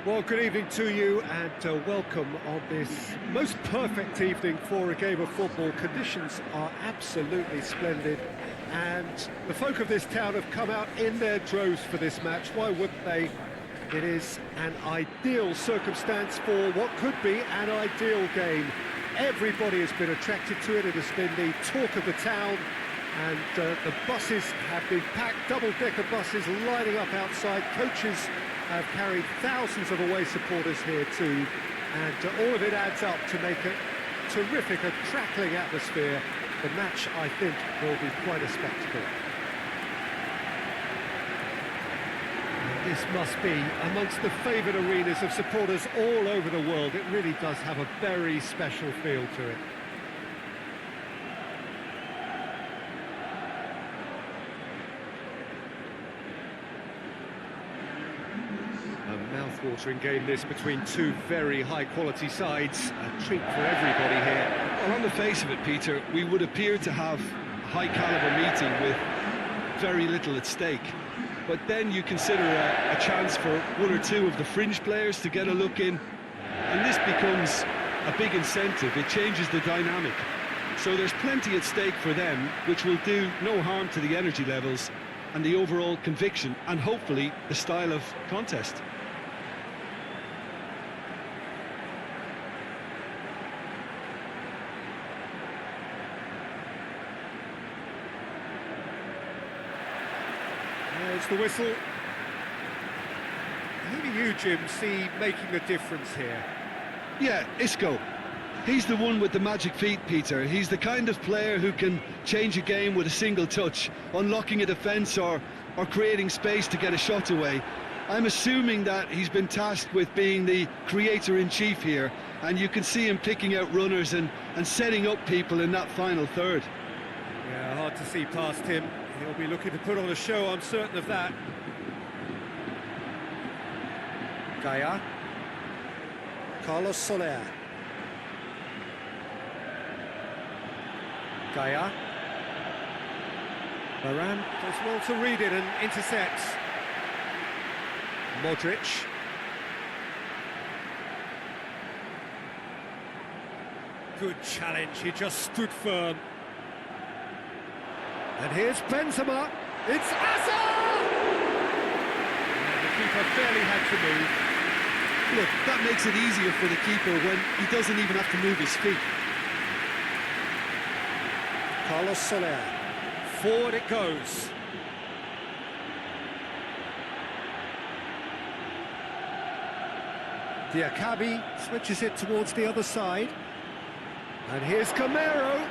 Well, good evening to you and welcome on this most perfect evening for a game of football. Conditions are absolutely splendid and the folk of this town have come out in their droves for this match. Why wouldn't they? It is an ideal circumstance for what could be an ideal game. Everybody has been attracted to it. It has been the talk of the town, and the buses have been packed, double-decker buses lining up outside. Coaches have carried thousands of away supporters here too, and all of it adds up to make a terrific, a crackling atmosphere. The match, I think, will be quite a spectacle. This must be amongst the favoured arenas of supporters all over the world. It really does have a very special feel to it. Mouth-watering game this between two very high-quality sides. A treat for everybody here. Well, on the face of it, Peter, we would appear to have a high-caliber meeting with very little at stake. But then you consider a chance for one or two of the fringe players to get a look in, and this becomes a big incentive. It changes the dynamic. So there's plenty at stake for them, which will do no harm to the energy levels and the overall conviction, and hopefully the style of contest. There's the whistle. Who do you, Jim, see making the difference here? Yeah, Isco. He's the one with the magic feet, Peter. He's the kind of player who can change a game with a single touch, unlocking a defence or creating space to get a shot away. I'm assuming that he's been tasked with being the creator-in-chief here, and you can see him picking out runners and setting up people in that final third. Yeah, hard to see past him. He'll be looking to put on a show, I'm certain of that. Gaia. Carlos Soler. Gaia. Varane does well to read it and intercepts. Modric. Good challenge, he just stood firm. And here's Benzema. It's Hazard! And the keeper barely had to move. Look, that makes it easier for the keeper when he doesn't even have to move his feet. Carlos Soler. Forward it goes. Diakabi switches it towards the other side. And here's Gamero.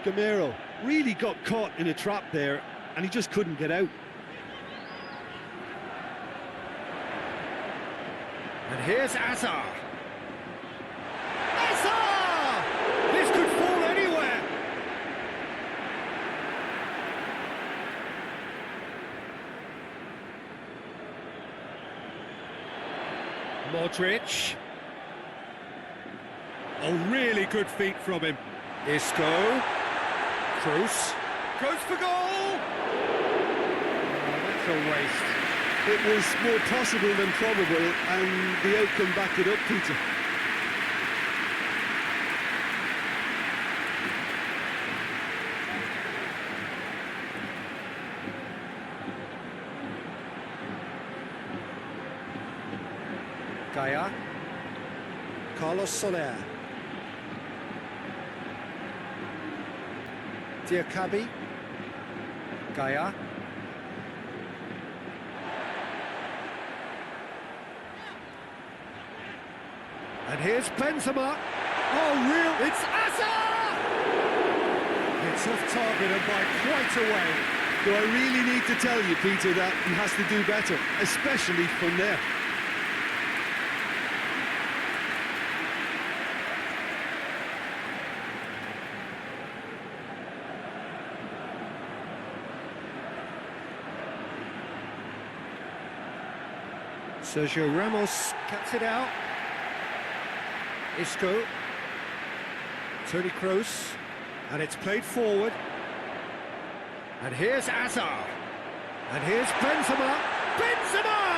Gamero really got caught in a trap there, and he just couldn't get out. And here's Hazard. Hazard! This could fall anywhere. Modric. Oh, really good feet from him. Isco. Kroos goes for goal! Oh, that's a waste. It was more possible than probable, and the outcome backed it up, Peter. Gaia. Carlos Soler. Diakabi. Gaia. And here's Benzema. Oh, real! It's Hazard! It's off target and by quite a way. Do I really need to tell you, Peter, that he has to do better, especially from there? Sergio Ramos cuts it out. Isco. Toni Kroos. And it's played forward. And here's Hazard. And here's Benzema. Benzema!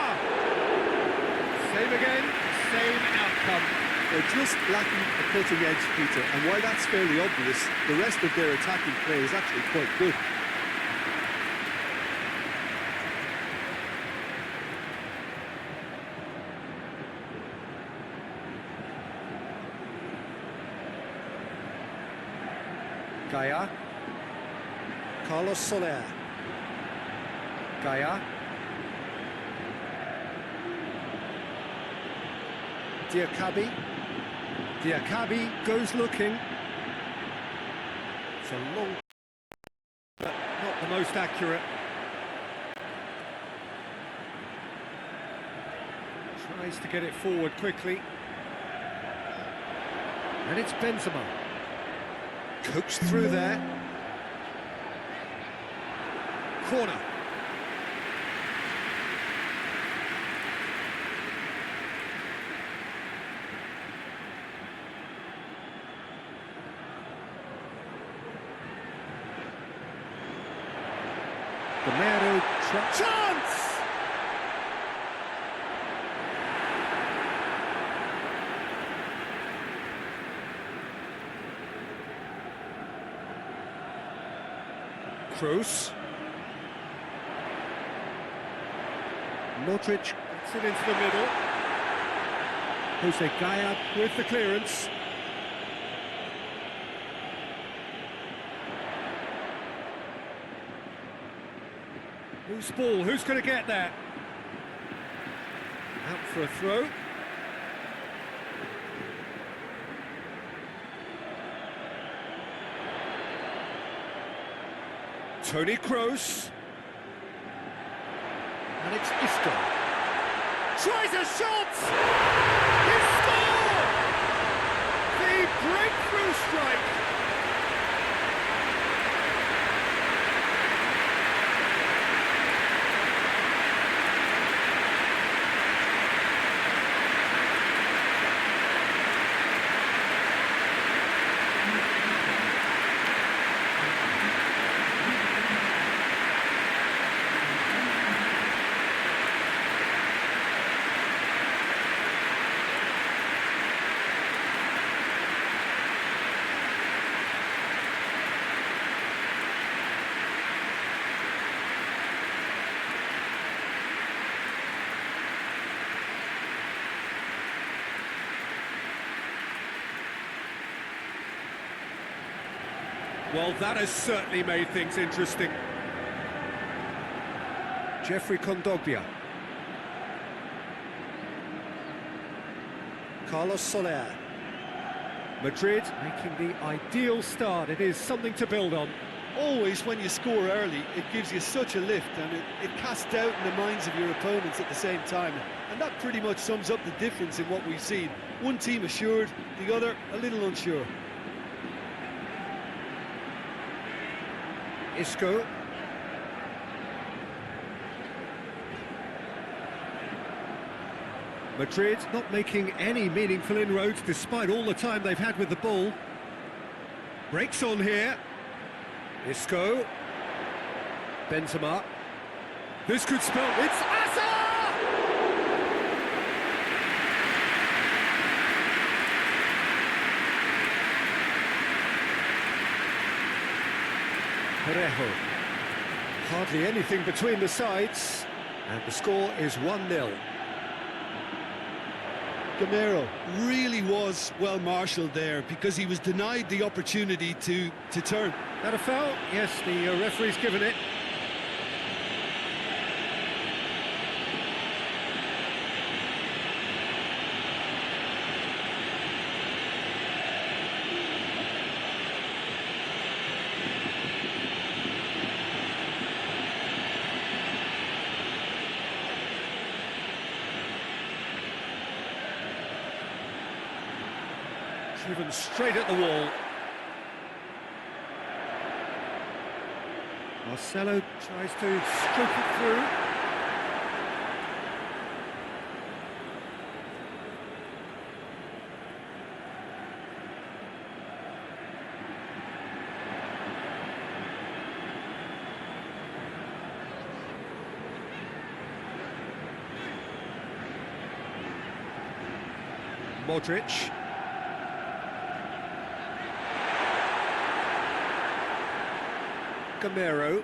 same outcome. They're just lacking a cutting edge, Peter, and while that's fairly obvious, the rest of their attacking play is actually quite good. Gaia. Carlos Soler. Gaia. Diakabi. Diakabi goes looking. It's a long, but not the most accurate. Tries to get it forward quickly. And it's Benzema. Coaxed through there. Corner. Gamero, chance! Kroos. Modric gets it into the middle. Jose Gaia with the clearance. Loose ball, who's going to get that? Out for a throw. Toni Kroos. And it's Isco. Tries a shot! He scored! The breakthrough strike! Well, that has certainly made things interesting. Jeffrey Kondogbia. Carlos Soler. Madrid making the ideal start. It is something to build on. Always, when you score early, it gives you such a lift, and it casts doubt in the minds of your opponents at the same time. And that pretty much sums up the difference in what we've seen. One team assured, the other a little unsure. Isco. Madrid not making any meaningful inroads despite all the time they've had with the ball. Breaks on here. Isco. Benzema. This could spell... It's Asa! Parejo. Hardly anything between the sides, and the score is 1-0. Gamero really was well marshalled there because he was denied the opportunity to turn. That a foul? Yes, the referee's given it. Driven straight at the wall. Marcelo tries to stroke it through. Modric. Gamero.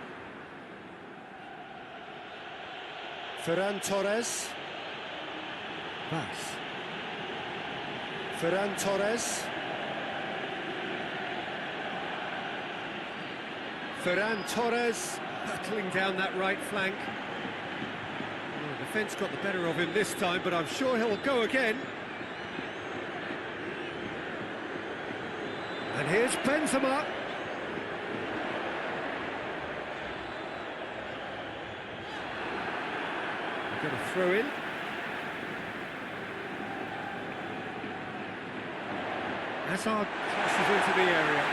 Ferran Torres. Pass. Ferran Torres. Ferran Torres battling down that right flank. Well, the defence got the better of him this time, but I'm sure he'll go again. And here's Benzema. Got a throw in. Hazard crosses into the area.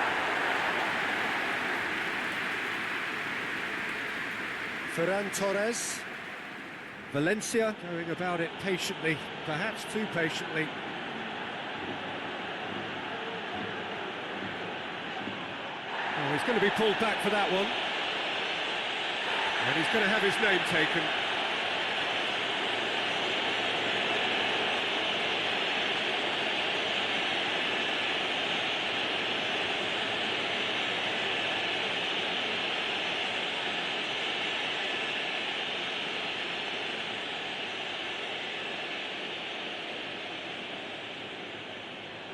Ferran Torres. Valencia going about it patiently, perhaps too patiently. Oh, he's going to be pulled back for that one. And he's going to have his name taken.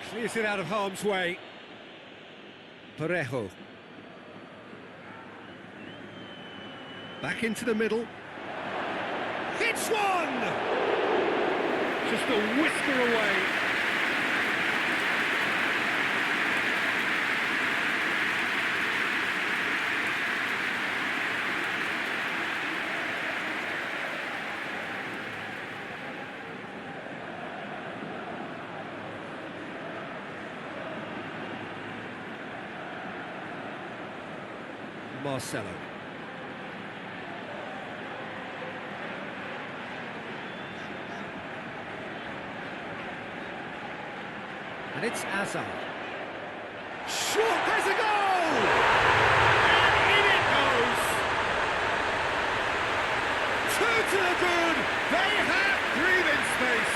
Clears it out of harm's way. Parejo. Back into the middle. Hits one! Just a whisker away. Marcelo. And it's Hazard. Shot, there's a goal! And in it goes! Two to the good! They have breathing space!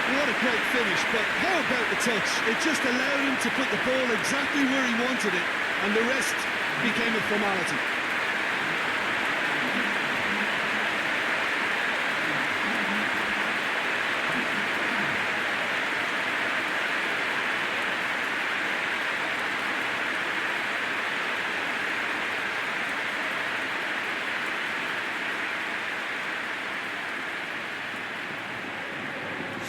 What a great finish, but how about the touch? It just allowed him to put the ball exactly where he wanted it, and the rest became a formality.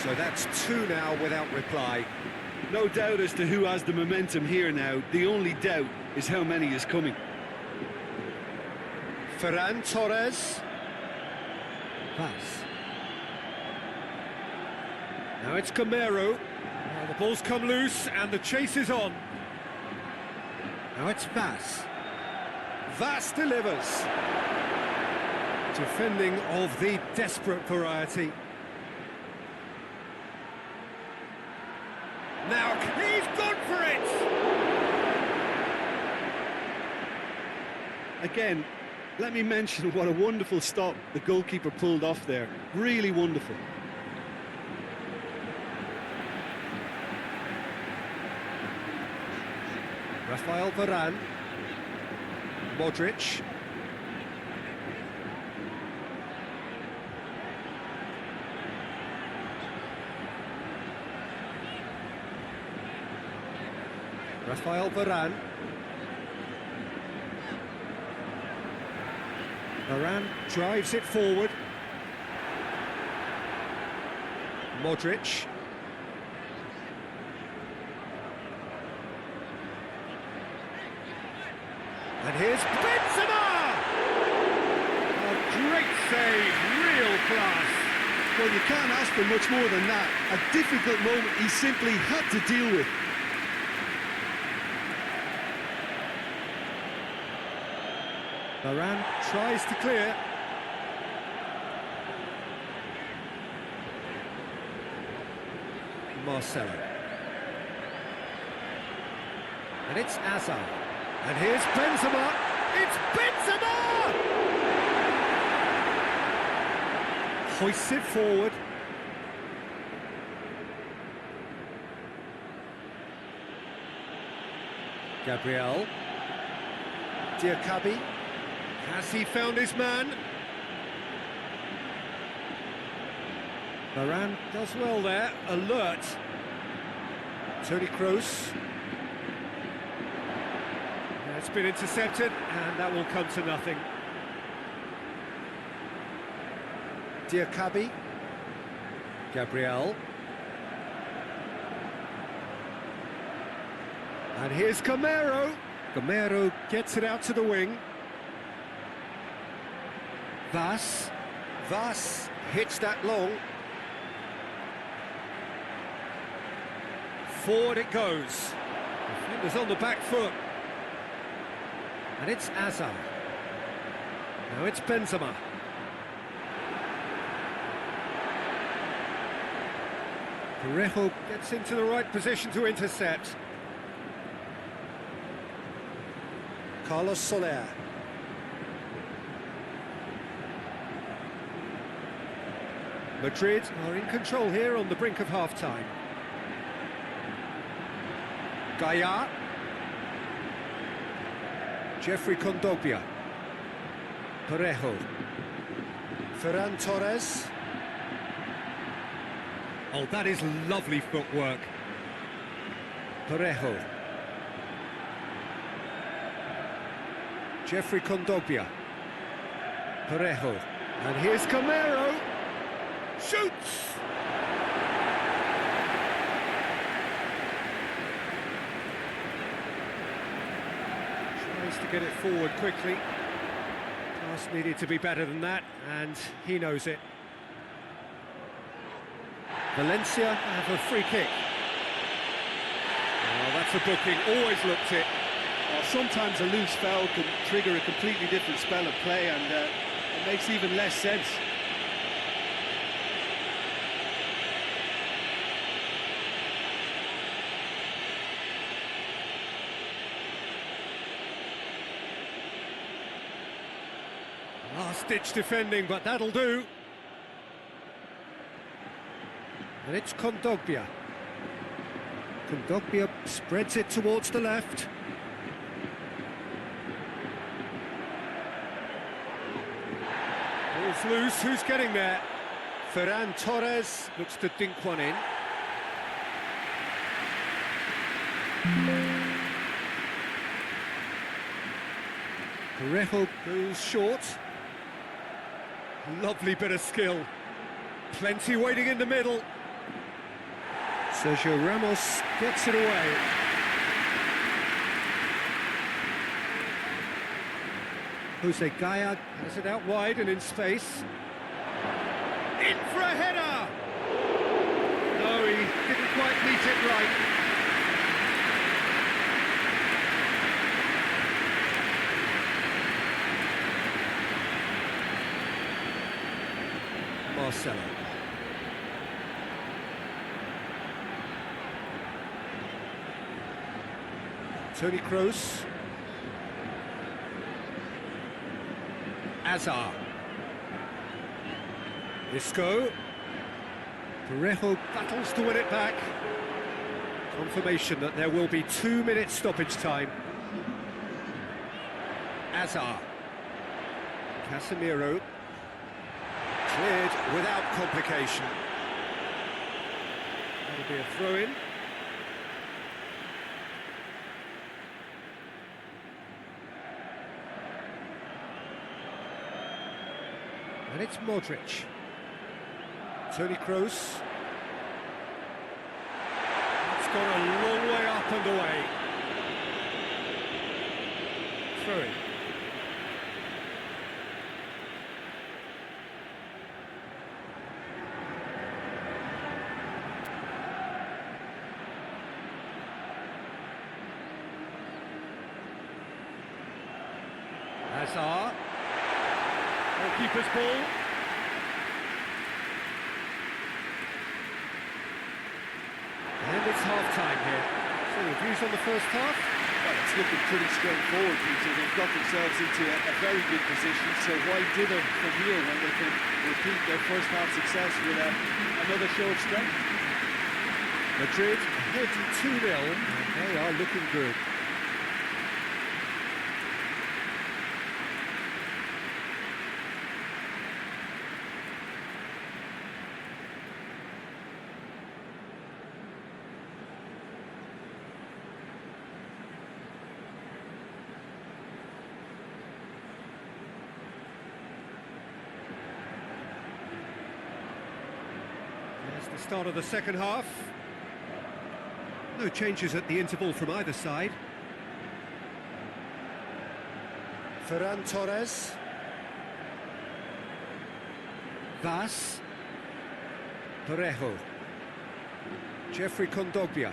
So that's two now without reply. No doubt as to who has the momentum here now. The only doubt is how many is coming. Ferran Torres. Pass. Now it's Gamero. Now the ball's come loose and the chase is on. Now it's Vass. Vass delivers. Defending of the desperate variety. Now he's gone for it! Again, let me mention what a wonderful stop the goalkeeper pulled off there. Really wonderful. Rafael Varane. Modric. Rafael Varane. Varane drives it forward. Modric. And here's Benzema! A great save, real class. Well, you can't ask for much more than that. A difficult moment he simply had to deal with. Varane tries to clear. Marcelo. And it's Hazard. And here's Benzema. It's Benzema! Hoists it forward. Gabriel. Diakabi. Has he found his man? Varane does well there, alert. Toni Kroos. It's been intercepted, and that will come to nothing. Diakabi. Gabriel. And here's Gamero. Gamero gets it out to the wing. Vas hits that long. Forward it goes. Defender's on the back foot. And it's Azar. Now it's Benzema. Parejo gets into the right position to intercept. Carlos Soler. Madrid are in control here on the brink of half-time. Gaia. Jeffrey Kondogbia. Parejo. Ferran Torres. Oh, that is lovely footwork. Parejo. Jeffrey Kondogbia. Parejo. And here's Gamero. Shoots! Tries to get it forward quickly. Pass needed to be better than that, and he knows it. Valencia have a free kick. Oh, that's a booking, always looked it. Sometimes a loose foul can trigger a completely different spell of play, and it makes even less sense. Last-ditch defending, but that'll do. And it's Kondogbia. Kondogbia spreads it towards the left. Ball's loose, who's getting there? Ferran Torres looks to dink one in. Parejo goes short. Lovely bit of skill. Plenty waiting in the middle. Sergio Ramos gets it away. Jose Gaia has it out wide and in space. In for a header! No, he didn't quite meet it right. Marcelo. Toni Kroos. Azar. Isco. Parejo battles to win it back. Confirmation that there will be 2 minutes stoppage time. Azar. Casemiro. Cleared without complication. That'll be a throw-in. And it's Modric. Toni Kroos. It's gone a long way up and away. Throw-in. Hazard. Goalkeeper's ball. And it's half-time here. So, views on the first half? Well, it's looking pretty straightforward, Peter. They've got themselves into a very good position, so why dither from here when they can repeat their first half success with another show of strength? Madrid ahead 2-0, and they are looking good. There's the start of the second half. No changes at the interval from either side. Ferran Torres. Vas. Parejo. Jeffrey Kondogbia.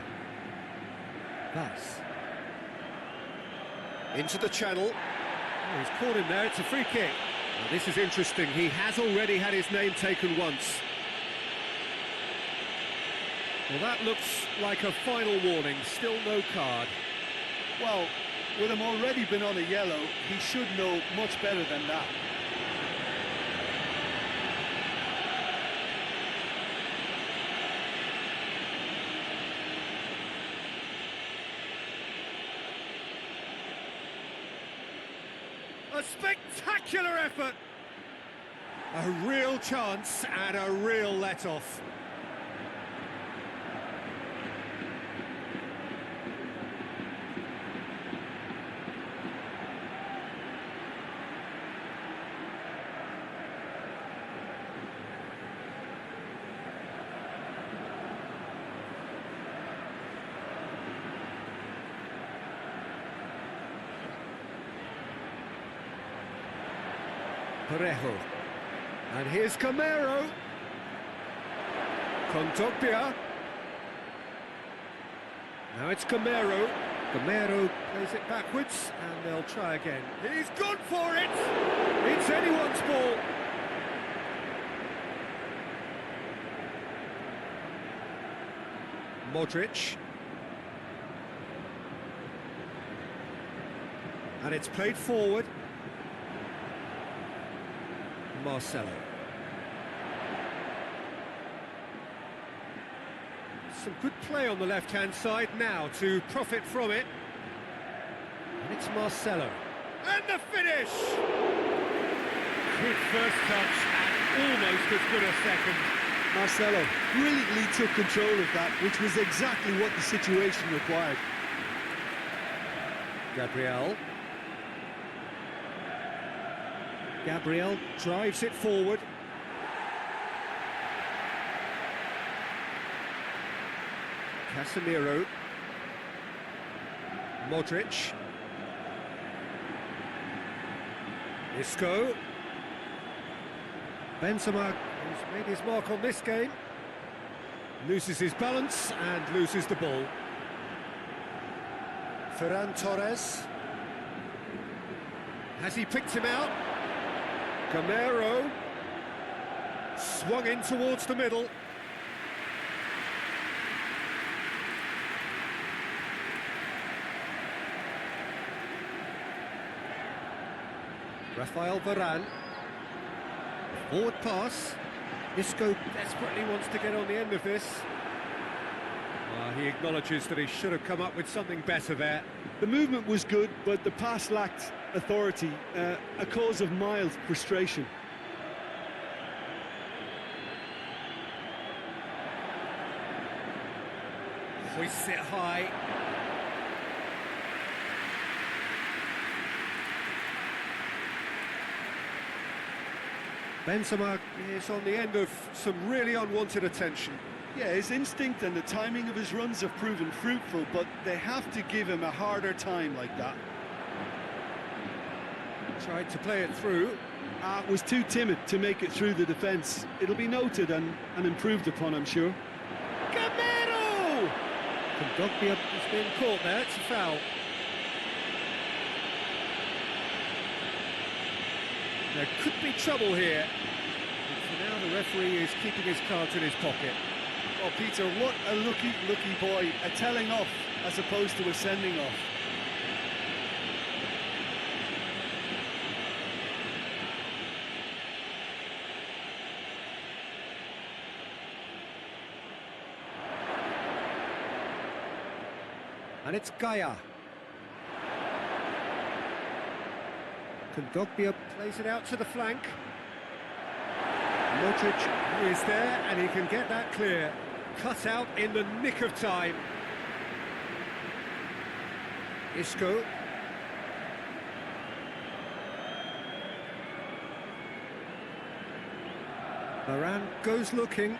Vas. Into the channel. Oh, he's caught him there, it's a free kick. Now, this is interesting, he has already had his name taken once. Well, that looks like a final warning, still no card. Well, with him already been on a yellow, he should know much better than that. A spectacular effort! A real chance and a real let-off. Parejo. And here's Camero. Kondogbia. Now it's Camero. Camero plays it backwards, and they'll try again. He's gone for it! It's anyone's ball. Modric. And it's played forward. Marcelo. Some good play on the left-hand side now to profit from it. And it's Marcelo. And the finish! Good first touch and almost as good a second. Marcelo brilliantly took control of that, which was exactly what the situation required. Gabriel drives it forward. Casemiro. Modric. Isco. Benzema, who's made his mark on this game, loses his balance and loses the ball. Ferran Torres. Has he picked him out? Camero swung in towards the middle. Rafael Varane. Forward pass. Isco desperately wants to get on the end of this. He acknowledges that he should have come up with something better there. The movement was good, but the pass lacked authority, a cause of mild frustration. Hoists it high. Benzema is on the end of some really unwanted attention. Yeah, his instinct and the timing of his runs have proven fruitful, but they have to give him a harder time like that. Tried to play it through. Was too timid to make it through the defence. It'll be noted and improved upon, I'm sure. Camero! Kondogbia has been caught there, it's a foul. There could be trouble here. And for now the referee is keeping his cards in his pocket. Oh, Peter, what a lucky boy. A telling off as opposed to a sending off. And it's Gaia. Kondogbia plays it out to the flank. Modric is there, and he can get that clear. Cut out in the nick of time. Isco. Varane goes looking.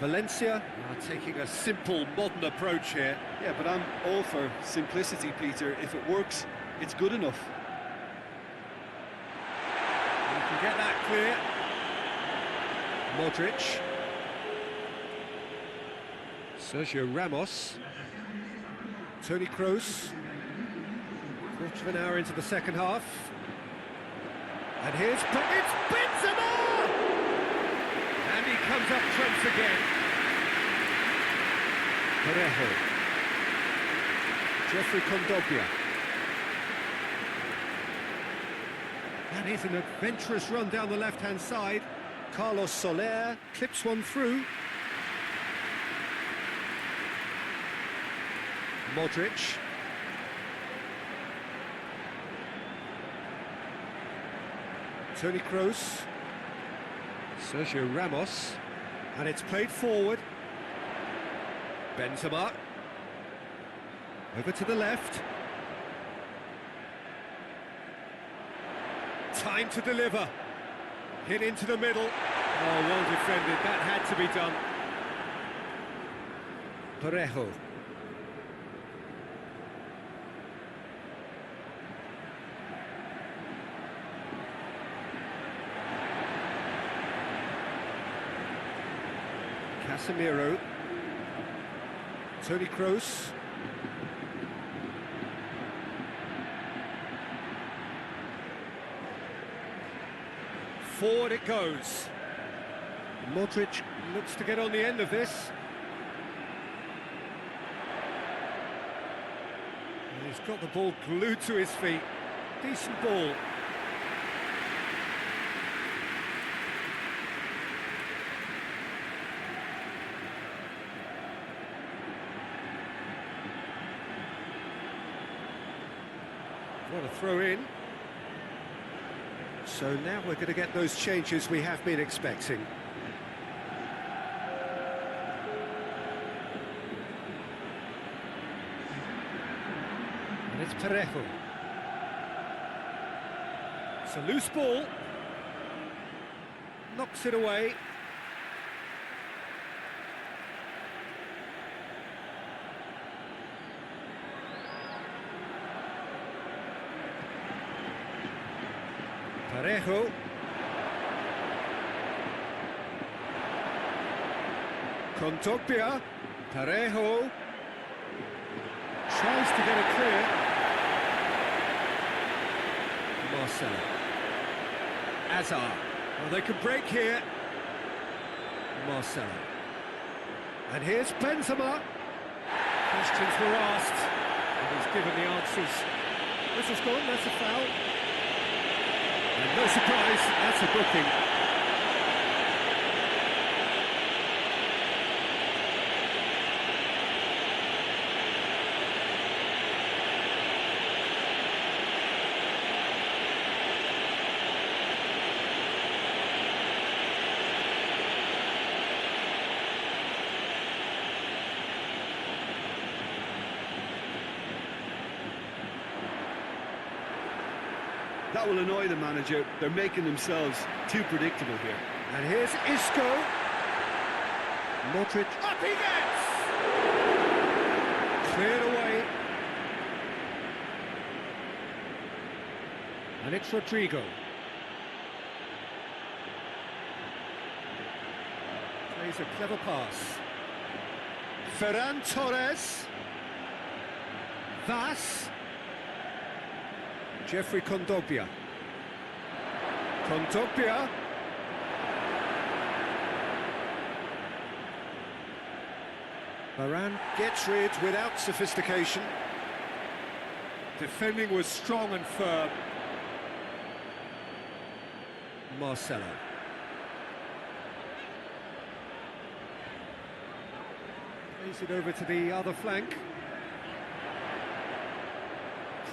Valencia are taking a simple, modern approach here. Yeah, but I'm all for simplicity, Peter. If it works, it's good enough. You can get that clear. Modric. Sergio Ramos. Toni Kroos. Quarter of an hour into the second half. And it's Benzema! And he comes up trumps again. Parejo. Jeffrey Kondogbia. That is an adventurous run down the left-hand side. Carlos Soler clips one through. Modric. Toni Kroos. Sergio Ramos. And it's played forward. Benzema. Over to the left. Time to deliver. Hit into the middle. Oh, well defended. That had to be done. Parejo. Casemiro. Toni Kroos. Forward it goes. Modric looks to get on the end of this. And he's got the ball glued to his feet. Decent ball. What a throw in. So now we're going to get those changes we have been expecting. And it's Parejo. It's a loose ball. Knocks it away. Parejo. Kondogbia. Parejo. Tries to get it clear. Marcelo. Azar. Well, they could break here. Marcelo. And here's Benzema. Questions were asked, and he's given the answers. This is gone, that's a foul. And no surprise, that's a booking. That will annoy the manager. They're making themselves too predictable here. And here's Isco. Modric. Up he gets! Cleared away. And it's Rodrigo. Plays a clever pass. Ferran Torres. Vas. Jeffrey Kondogbia. Kondogbia. Varane gets rid without sophistication. Defending was strong and firm. Marcelo. Plays it over to the other flank.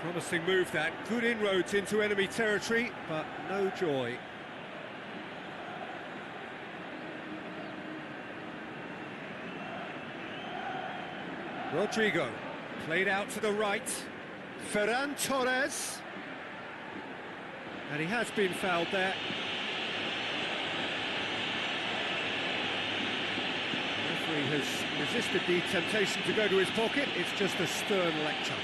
Promising move that. Good inroads into enemy territory, but no joy. Rodrigo, played out to the right. Ferran Torres. And he has been fouled there. The referee has resisted the temptation to go to his pocket. It's just a stern lecture.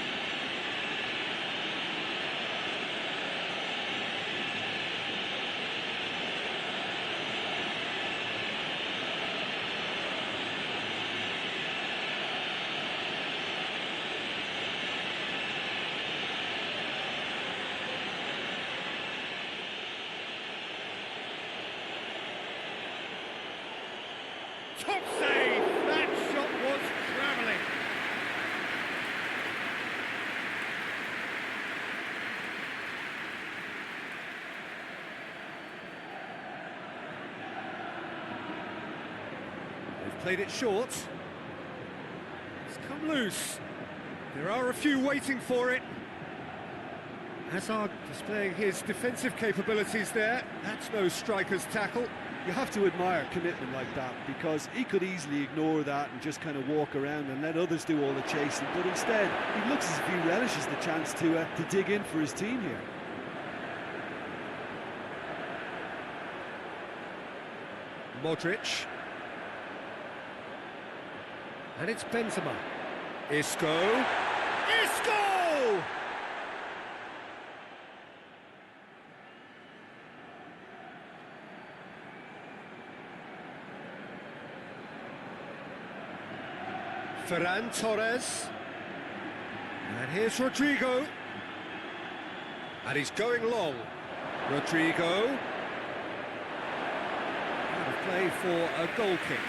Top save! That shot was travelling. They've played it short. It's come loose. There are a few waiting for it. Hazard displaying his defensive capabilities there. That's no striker's tackle. You have to admire commitment like that, because he could easily ignore that and just kind of walk around and let others do all the chasing, but instead he looks as if he relishes the chance to dig in for his team here. Modric. And it's Benzema. Isco. Isco! Ferran Torres. And here's Rodrigo. And he's going long. Rodrigo. Out of play for a goal kick.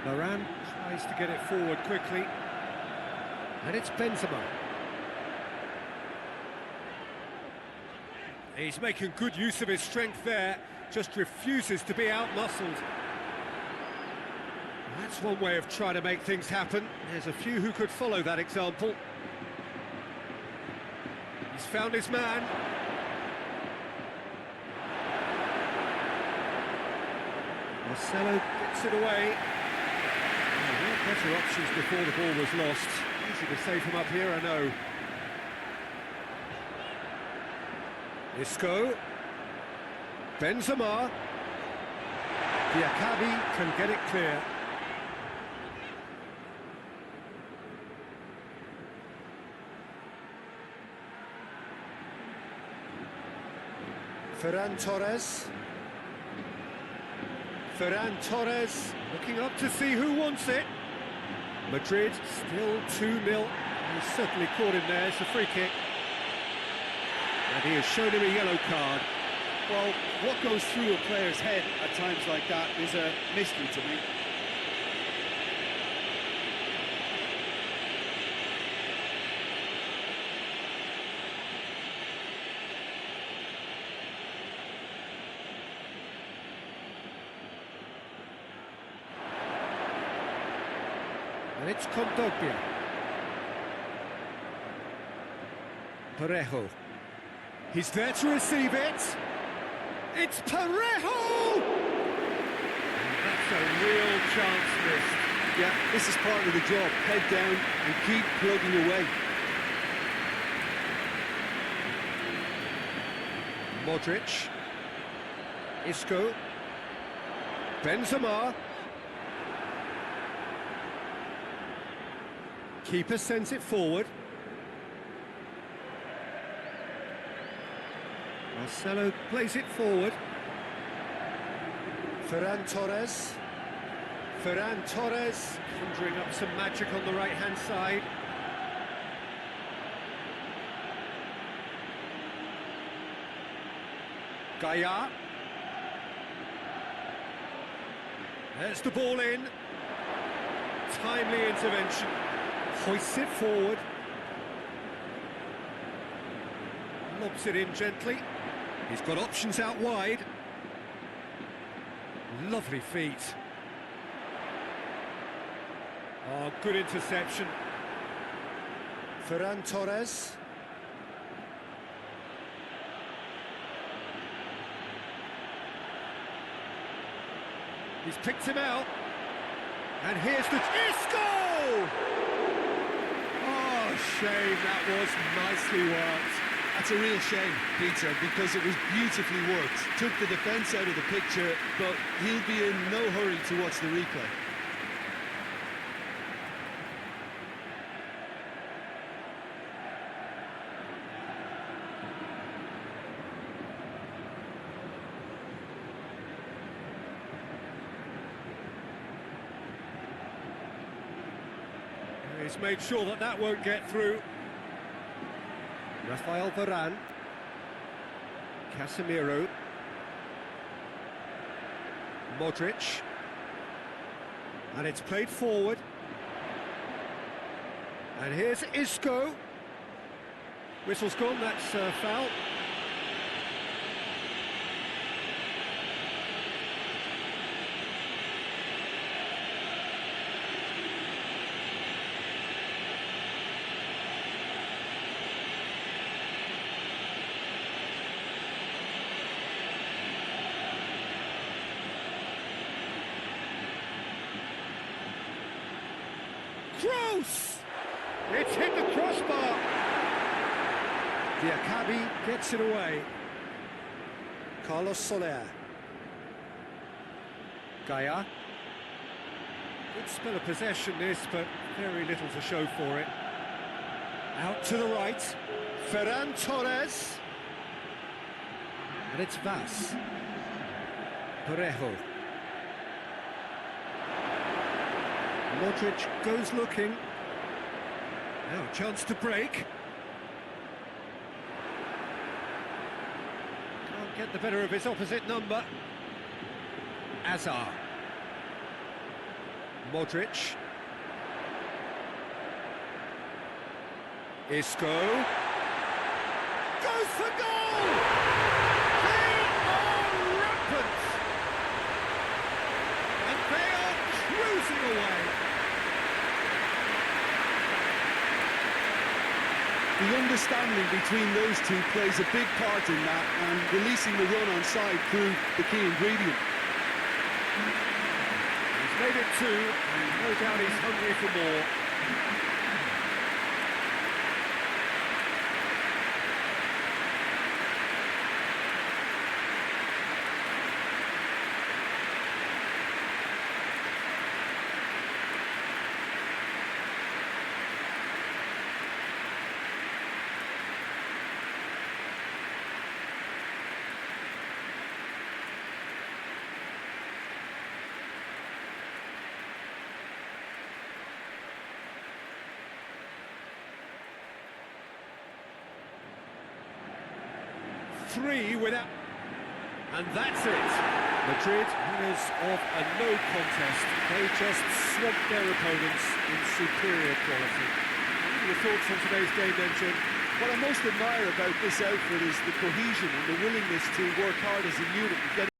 Varane tries to get it forward quickly. And it's Benzema. He's making good use of his strength there, just refuses to be out-muscled. That's one way of trying to make things happen. There's a few who could follow that example. He's found his man. Marcelo gets it away. Oh, better options before the ball was lost. Easy to save him up here, I know. Isco. Benzema. Diakabi can get it clear. Ferran Torres. Ferran Torres looking up to see who wants it. Madrid still 2-0. He's certainly caught him there. It's a free kick. And he has shown him a yellow card. Well, what goes through a player's head at times like that is a mystery to me. And it's Kondogbia. Parejo. He's there to receive it. It's Parejo! And that's a real chance missed. Yeah, this is part of the job. Head down and keep plugging away. Modric. Isco. Benzema. Keeper sends it forward. Marcelo plays it forward. Ferran Torres. Ferran Torres conjuring up some magic on the right-hand side. Gaia. There's the ball in. Timely intervention. Hoists it forward. Lobs it in gently. He's got options out wide. Lovely feet. Oh, good interception. Ferran Torres. He's picked him out. And here's the Isco! Oh, shame, that was nicely worked. That's a real shame, Peter, because it was beautifully worked. Took the defence out of the picture, but he'll be in no hurry to watch the replay. He's made sure that that won't get through. Rafael Varane. Casemiro. Modric. And it's played forward. And here's Isco. Whistle's gone, that's foul. Gross! It's hit the crossbar. Diakabi gets it away. Carlos Soler. Gaia. Good spell of possession this, but very little to show for it. Out to the right. Ferran Torres. And it's Vaz. Parejo. Modric goes looking. Now a chance to break. Can't get the better of his opposite number. Azar. Modric. Isco. Goes for goal! They are rampant! And they are cruising away. The understanding between those two plays a big part in that, and releasing the run on side proved the key ingredient. He's made it two, and no doubt he's hungry for more. Three without... And that's it. Madrid winners of a no contest. They just swamped their opponents in superior quality. What are your thoughts on today's game then, Jim? What I most admire about this outfit is the cohesion and the willingness to work hard as a unit and get